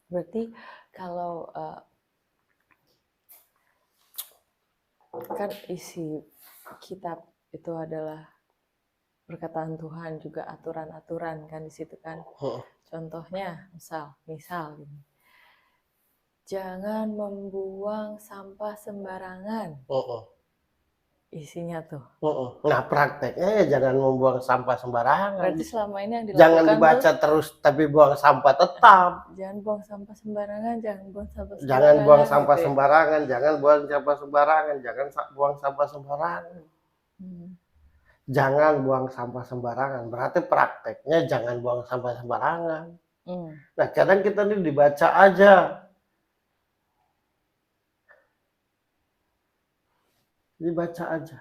Berarti kalau kan isi kitab itu adalah perkataan Tuhan, juga aturan-aturan kan di situ kan. Contohnya, misal gini. Jangan membuang sampah sembarangan. Isinya tuh. Nah, prakteknya ya jangan membuang sampah sembarangan. Berarti selama ini yang dilakukan Jangan dibaca terus tapi buang sampah tetap. Jangan buang sampah sembarangan, jangan buang sampah sembarangan. Jangan buang sampah gitu ya. sembarangan, jangan buang sampah sembarangan, jangan buang sampah sembarangan. Jangan buang sampah sembarangan. Berarti prakteknya jangan buang sampah sembarangan. Nah, kadang kita ini dibaca aja. Dibaca aja.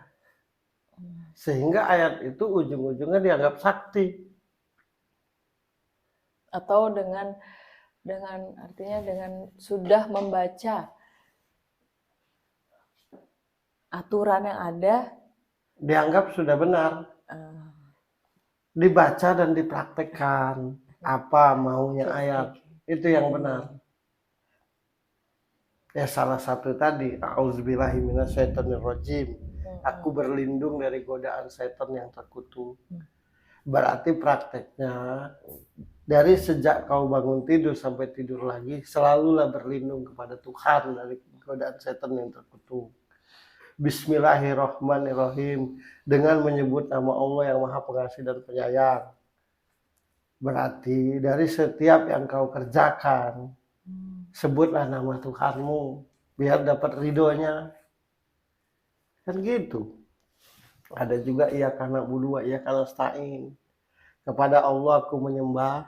Sehingga ayat itu ujung-ujungnya dianggap sakti. Atau artinya dengan sudah membaca aturan yang ada, dianggap sudah benar. Dibaca dan dipraktekkan apa maunya ayat. Itu yang benar. Ya salah satu tadi, a'udzubillahi minasyaitonirrajim. Aku berlindung dari godaan setan yang terkutuk. Berarti prakteknya dari sejak kau bangun tidur sampai tidur lagi, selalulah berlindung kepada Tuhan dari godaan setan yang terkutuk. Bismillahirrahmanirrahim, dengan menyebut nama Allah yang Maha Pengasih dan Penyayang. Berarti dari setiap yang kau kerjakan, sebutlah nama Tuhanmu biar dapat ridhonya. Kan gitu. Ada juga iyyaka na'budu wa iyyaka nasta'in. Kepada Allah aku menyembah,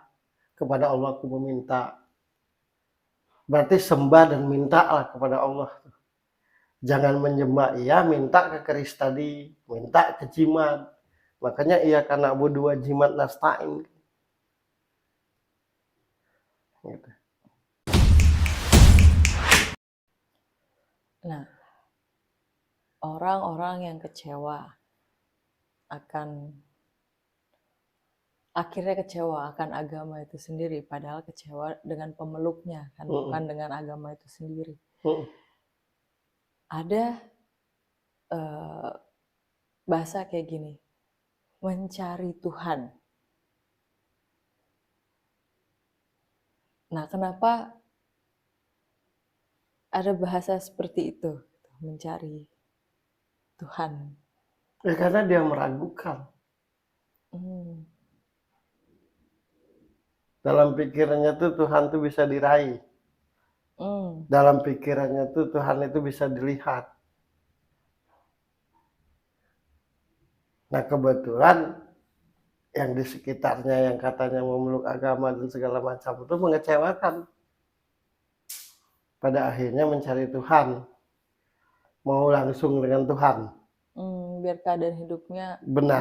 kepada Allah aku meminta. Berarti sembah dan mintalah kepada Allah. Jangan menyembah iya, minta ke keris tadi, minta ke jimat. Makanya iyyaka na'budu wa jimat nasta'in. Gitu. Nah, orang-orang yang kecewa akhirnya kecewa akan agama itu sendiri, padahal kecewa dengan pemeluknya kan, bukan dengan agama itu sendiri. Ada bahasa kayak gini, mencari Tuhan. Nah, kenapa ada bahasa seperti itu, mencari Tuhan? Ya karena dia meragukan. Dalam pikirannya tuh Tuhan tuh bisa diraih. Dalam pikirannya tuh Tuhan itu bisa dilihat. Nah kebetulan yang di sekitarnya yang katanya memeluk agama dan segala macam itu mengecewakan. Pada akhirnya mencari Tuhan. Mau langsung dengan Tuhan. Biar keadaan hidupnya benar.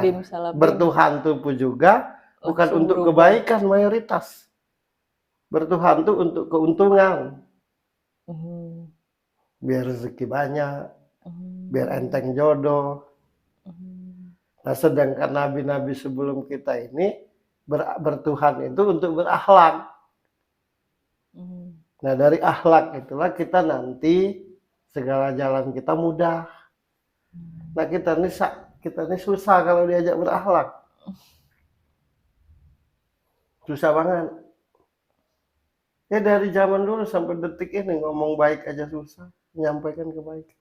Bertuhan tuh pun juga bukan untuk kebaikan mayoritas. Bertuhan tuh untuk keuntungan. Biar rezeki banyak. Biar enteng jodoh. Nah sedangkan nabi-nabi sebelum kita ini bertuhan itu untuk berakhlak. Nah dari akhlak itulah kita nanti segala jalan kita mudah. Nah kita ini susah kalau diajak berakhlak. Susah banget. Ya dari zaman dulu sampai detik ini ngomong baik aja susah, menyampaikan kebaikan.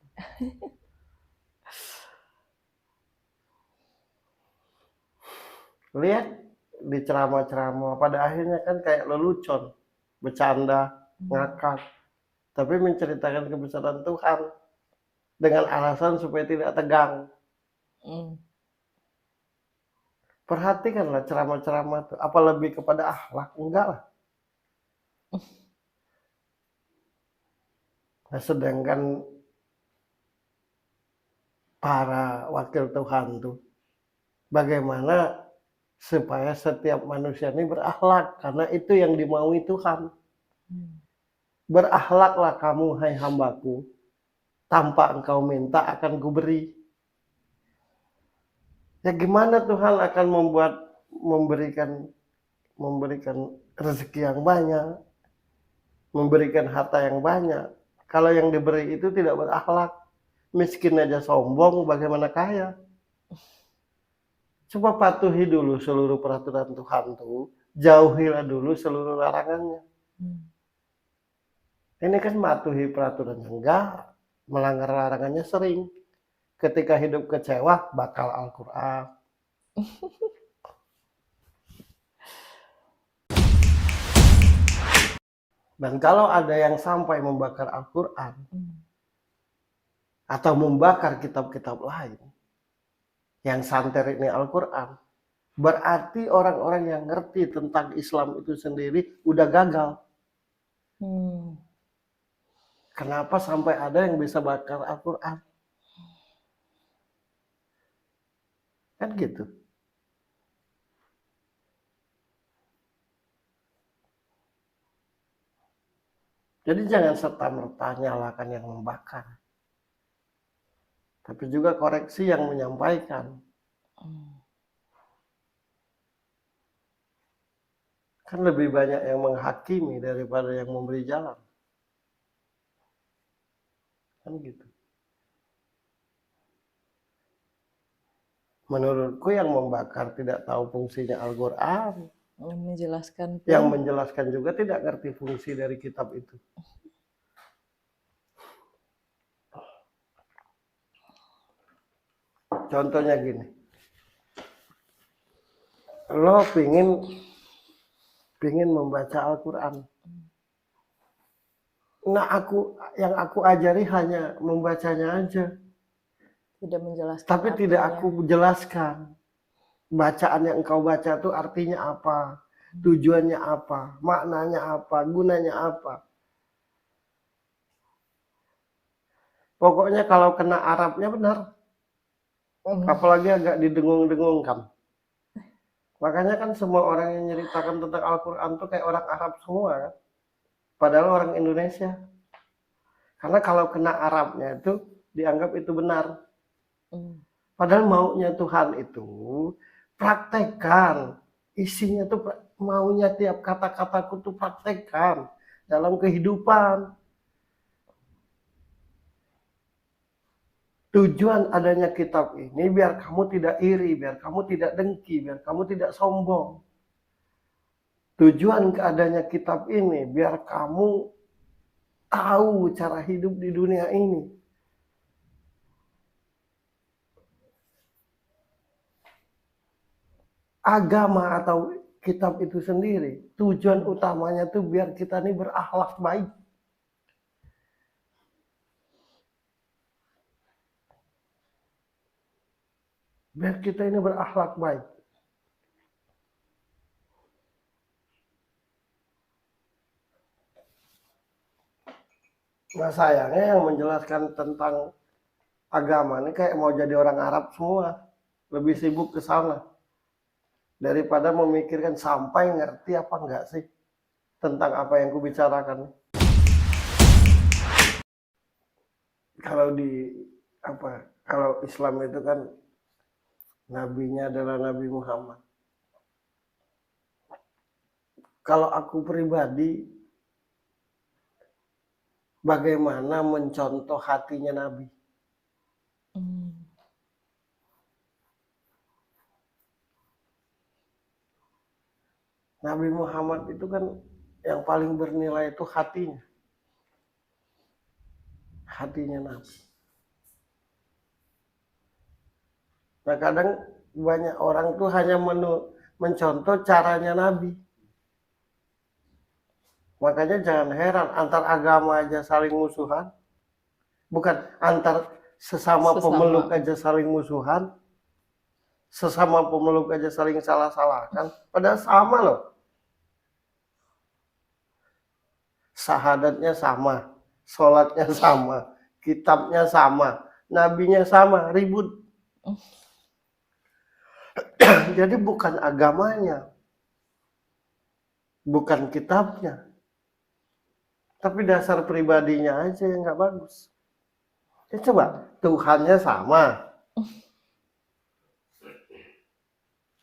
Lihat di ceramah-ceramah pada akhirnya kan kayak lelucon, bercanda, ngakak, tapi menceritakan kebesaran Tuhan dengan alasan supaya tidak tegang. Perhatikanlah ceramah-ceramah itu, apa lebih kepada akhlak? Enggak lah. Nah, sedangkan para wakil Tuhan tuh bagaimana supaya setiap manusia ini berakhlak, karena itu yang dimaui Tuhan. Berakhlaklah kamu hai hambaku, tanpa engkau minta akan kuberi. Ya gimana Tuhan akan memberikan rezeki yang banyak memberikan harta yang banyak. Kalau yang diberi itu tidak berakhlak, miskin aja sombong, bagaimana kaya? Coba patuhi dulu seluruh peraturan Tuhan tuh, jauhilah dulu seluruh larangannya. Ini kan mematuhi peraturannya enggak, melanggar larangannya sering. Ketika hidup kecewa, bakal Al-Quran. Dan kalau ada yang sampai membakar Al-Quran, atau membakar kitab-kitab lain, yang santer ini Al-Quran, berarti orang-orang yang ngerti tentang Islam itu sendiri udah gagal. Kenapa sampai ada yang bisa bakar Al-Quran? Kan gitu. Jadi jangan serta-merta nyalakan yang membakar. Tapi juga koreksi yang menyampaikan. Kan lebih banyak yang menghakimi daripada yang memberi jalan. Kan gitu. Menurutku yang membakar tidak tahu fungsinya Al-Quran. Menjelaskan pun. Yang menjelaskan juga tidak ngerti fungsi dari kitab itu. Contohnya gini. Lo pingin membaca Al-Quran. Nah, yang aku ajari hanya membacanya aja. Tidak menjelaskan. Tapi artinya. Tidak aku jelaskan. Bacaan yang engkau baca itu artinya apa? Tujuannya apa? Maknanya apa? Gunanya apa? Pokoknya kalau kena Arabnya benar. Apalagi agak didengung-dengungkan. Makanya kan semua orang yang nyeritakan tentang Al-Quran itu kayak orang Arab semua kan? Padahal orang Indonesia. Karena kalau kena Arabnya itu dianggap itu benar. Padahal maunya Tuhan itu praktekkan. Isinya tuh maunya tiap kata-kataku tuh praktekkan dalam kehidupan. Tujuan adanya kitab ini biar kamu tidak iri, biar kamu tidak dengki, biar kamu tidak sombong. Tujuan keadanya kitab ini biar kamu tahu cara hidup di dunia ini. Agama atau kitab itu sendiri, tujuan utamanya tuh biar kita ini berakhlak baik. Biar kita ini berakhlak baik. Nah sayangnya yang menjelaskan tentang agama ini kayak mau jadi orang Arab semua. Lebih sibuk ke sana. Daripada memikirkan sampai ngerti apa enggak sih tentang apa yang kubicarakan. Kalau Islam itu kan nabinya adalah Nabi Muhammad. Kalau aku pribadi, bagaimana mencontoh hatinya Nabi? Nabi Muhammad itu kan yang paling bernilai itu hatinya. Hatinya Nabi. Nah kadang banyak orang tuh hanya mencontoh caranya Nabi. Makanya jangan heran antar agama aja saling musuhan. Bukan antar sesama pemeluk aja saling musuhan. Sesama pemeluk aja saling salah-salahkan. Padahal sama loh. Syahadatnya sama. Sholatnya sama. Kitabnya sama. Nabinya sama. Ribut. Jadi bukan agamanya. Bukan kitabnya. Tapi dasar pribadinya aja yang gak bagus. Ya coba, Tuhannya sama.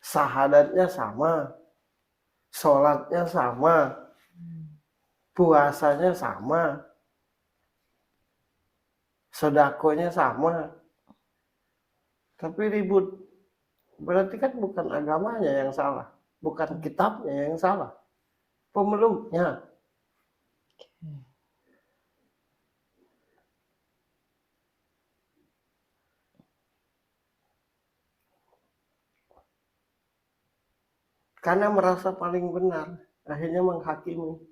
Syahadatnya sama. Sholatnya sama. puasanya sama, sedakonya sama, tapi ribut. Berarti kan bukan agamanya yang salah, bukan kitabnya yang salah, pemeluknya. Karena merasa paling benar, akhirnya menghakimi.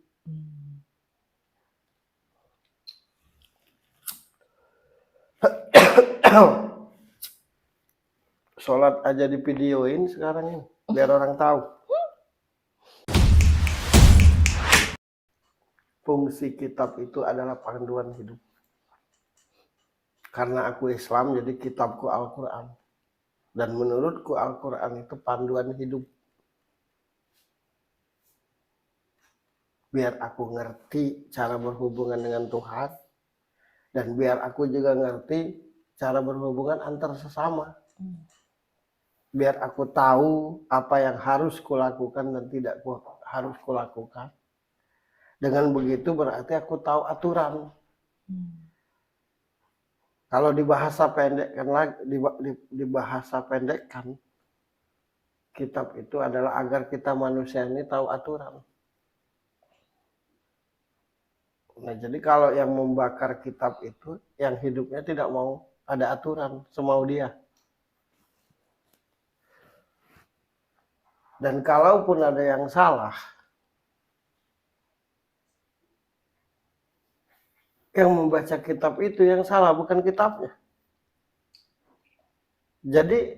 Sholat aja di videoin sekarang ini, biar orang tahu. Fungsi kitab itu adalah panduan hidup. Karena aku Islam, jadi kitabku Al-Quran. Dan menurutku Al-Quran itu panduan hidup. Biar aku ngerti cara berhubungan dengan Tuhan. Dan biar aku juga ngerti cara berhubungan antar sesama. Biar aku tahu apa yang harus kulakukan dan tidak harus kulakukan. Dengan begitu berarti aku tahu aturan. Kalau di bahasa pendekkan, kitab itu adalah agar kita manusia ini tahu aturan. Nah, jadi kalau yang membakar kitab itu, yang hidupnya tidak mau ada aturan, semau dia. Dan kalaupun ada yang salah, yang membaca kitab itu yang salah, bukan kitabnya. Jadi,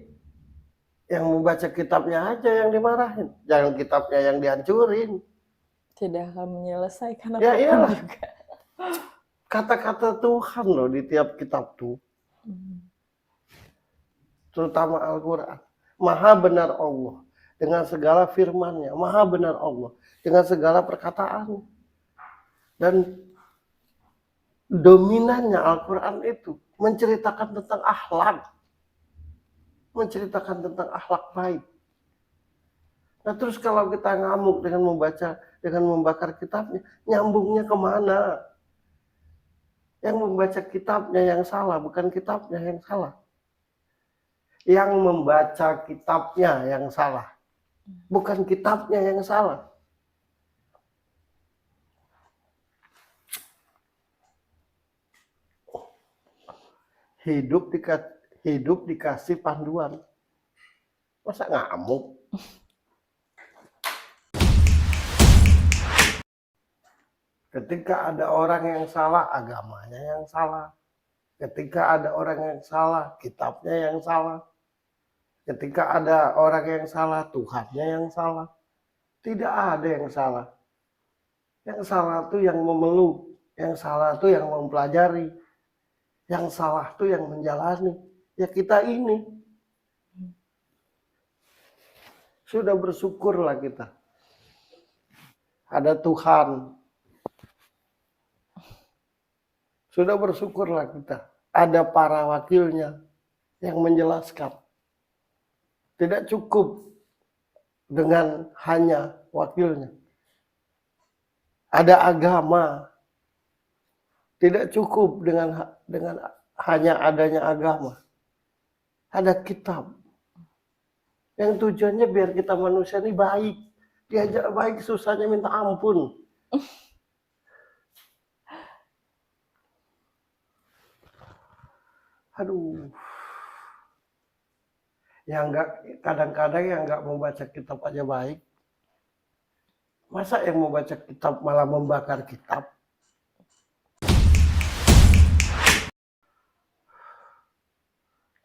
yang membaca kitabnya aja yang dimarahin, jangan kitabnya yang dihancurin. Tidak akan menyelesaikan Ya apapun iyalah. juga. Kata-kata Tuhan loh di tiap kitab tuh. Terutama Al-Quran. Maha benar Allah dengan segala firman-Nya. Maha benar Allah dengan segala perkataan. Dan dominannya Al-Quran itu menceritakan tentang akhlak. Menceritakan tentang akhlak baik. Nah terus kalau kita ngamuk dengan membakar kitabnya, nyambungnya kemana? Yang membaca kitabnya yang salah, bukan kitabnya yang salah. Yang membaca kitabnya yang salah, bukan kitabnya yang salah. Hidup dikasih panduan. Masa ngamuk? Ketika ada orang yang salah, agamanya yang salah. Ketika ada orang yang salah, kitabnya yang salah. Ketika ada orang yang salah, Tuhannya yang salah. Tidak ada yang salah. Yang salah itu yang memeluk. Yang salah itu yang mempelajari. Yang salah itu yang menjalani. Ya kita ini. Sudah bersyukurlah kita. Ada Tuhan. Sudah bersyukurlah kita. Ada para wakilnya yang menjelaskan. Tidak cukup dengan hanya wakilnya. Ada agama. Tidak cukup dengan hanya adanya agama. Ada kitab. Yang tujuannya biar kita manusia ini baik. Diajak baik susahnya minta ampun. Aduh. Kadang-kadang yang nggak membaca kitab aja baik. Masa yang membaca kitab malah membakar kitab?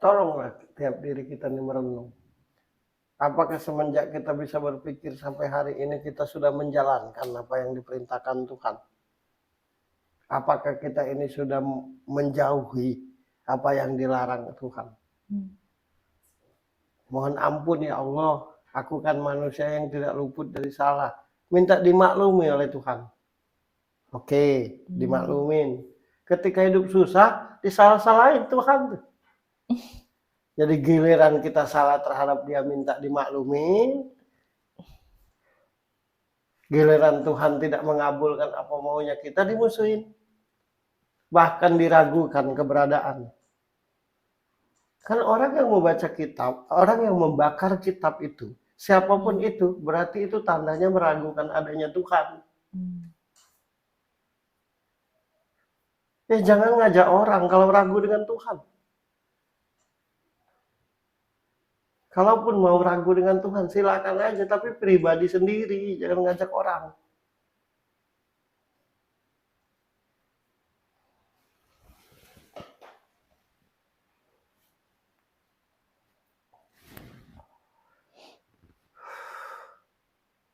Tolonglah tiap diri kita ini merenung. Apakah semenjak kita bisa berpikir sampai hari ini kita sudah menjalankan apa yang diperintahkan Tuhan? Apakah kita ini sudah menjauhi apa yang dilarang Tuhan? Mohon ampun ya Allah, aku kan manusia yang tidak luput dari salah. Minta dimaklumi oleh Tuhan. Oke, dimaklumin. Ketika hidup susah, disalah-salahin Tuhan. Jadi giliran kita salah terhadap dia minta dimaklumin. Giliran Tuhan tidak mengabulkan apa maunya kita, dimusuhin. Bahkan diragukan keberadaan. Kan orang yang membaca kitab, orang yang membakar kitab itu, siapapun itu, berarti itu tandanya meragukan adanya Tuhan. Ya jangan ngajak orang kalau ragu dengan Tuhan. Kalaupun mau ragu dengan Tuhan, silakan aja, tapi pribadi sendiri, jangan ngajak orang.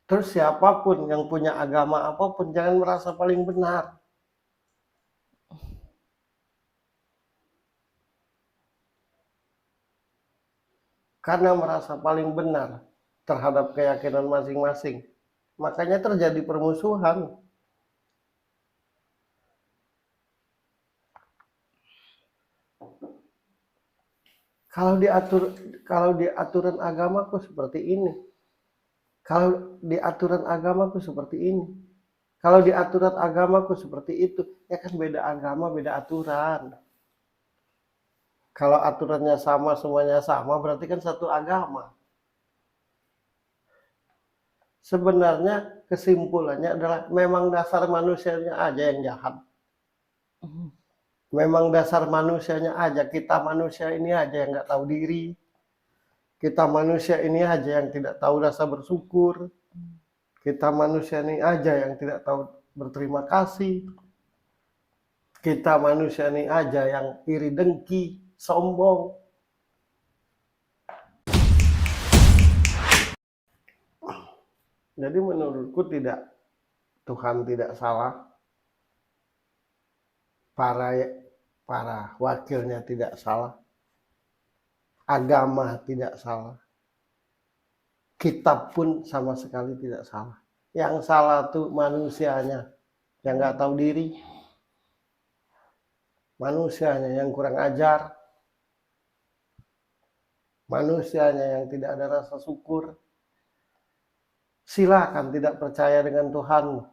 Terus siapapun yang punya agama apapun, jangan merasa paling benar. Karena merasa paling benar terhadap keyakinan masing-masing, makanya terjadi permusuhan. Kalau di aturan agamaku seperti ini, kalau di aturan agamaku seperti ini, kalau di aturan agamaku seperti itu, ya kan beda agama, beda aturan. Kalau aturannya sama, semuanya sama, berarti kan satu agama. Sebenarnya kesimpulannya adalah memang dasar manusianya aja yang jahat. Memang dasar manusianya aja, kita manusia ini aja yang nggak tahu diri. Kita manusia ini aja yang tidak tahu rasa bersyukur. Kita manusia ini aja yang tidak tahu berterima kasih. Kita manusia ini aja yang iri dengki, sombong. Jadi menurutku Tuhan tidak salah. Para wakilnya tidak salah. Agama tidak salah. Kitab pun sama sekali tidak salah. Yang salah tuh manusianya yang nggak tahu diri. Manusianya yang kurang ajar. Manusianya yang tidak ada rasa syukur. Silakan tidak percaya dengan Tuhan.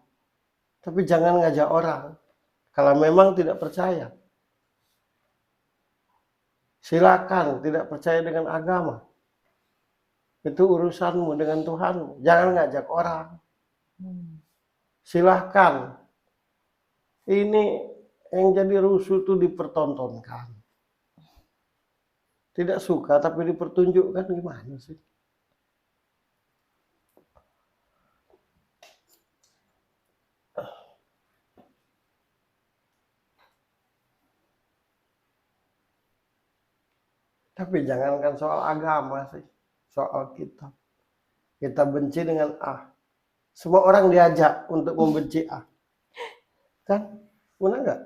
Tapi jangan ngajak orang. Kalau memang tidak percaya. Silakan tidak percaya dengan agama. Itu urusanmu dengan Tuhan. Jangan ngajak orang. Silahkan. Ini yang jadi rusuh itu dipertontonkan. Tidak suka tapi dipertunjukkan, gimana sih? Tapi jangankan soal agama sih. Soal kitab. Kita benci dengan A. Semua orang diajak untuk membenci A. Kan? Benar nggak?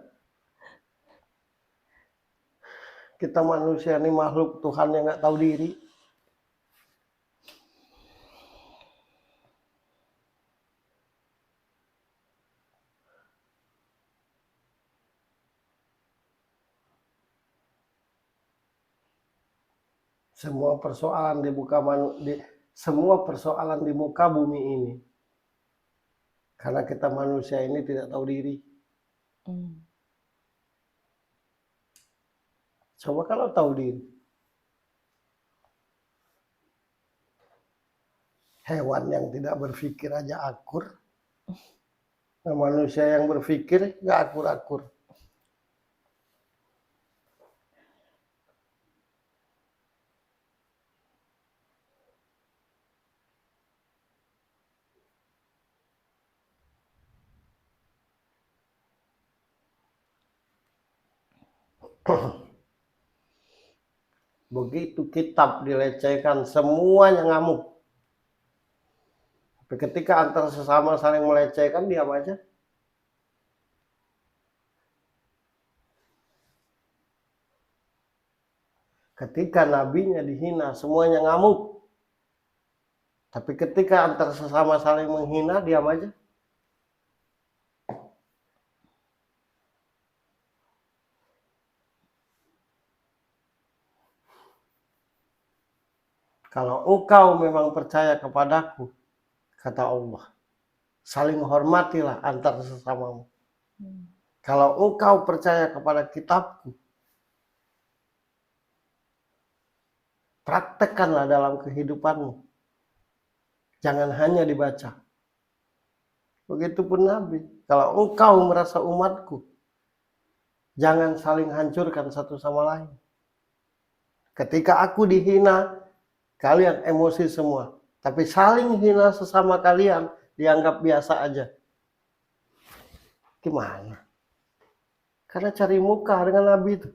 Kita manusia ini makhluk Tuhan yang nggak tahu diri. Semua persoalan semua persoalan di muka bumi ini. Karena kita manusia ini tidak tahu diri. Coba kalau tahu diri. Hewan yang tidak berpikir aja akur. Nah, manusia yang berpikir nggak akur-akur. Begitu kitab dilecehkan, semuanya ngamuk. Tapi ketika antar sesama saling melecehkan, diam aja. Ketika nabinya dihina, semuanya ngamuk. Tapi ketika antar sesama saling menghina, diam aja. Kalau engkau memang percaya kepadaku, kata Allah, saling hormatilah antar sesamamu. Hmm. Kalau engkau percaya kepada kitabku, praktekkanlah dalam kehidupanmu. Jangan hanya dibaca. Begitupun Nabi. Kalau engkau merasa umatku, jangan saling hancurkan satu sama lain. Ketika aku dihina, kalian emosi semua. Tapi saling hina sesama kalian dianggap biasa aja. Gimana? Karena cari muka dengan Nabi itu.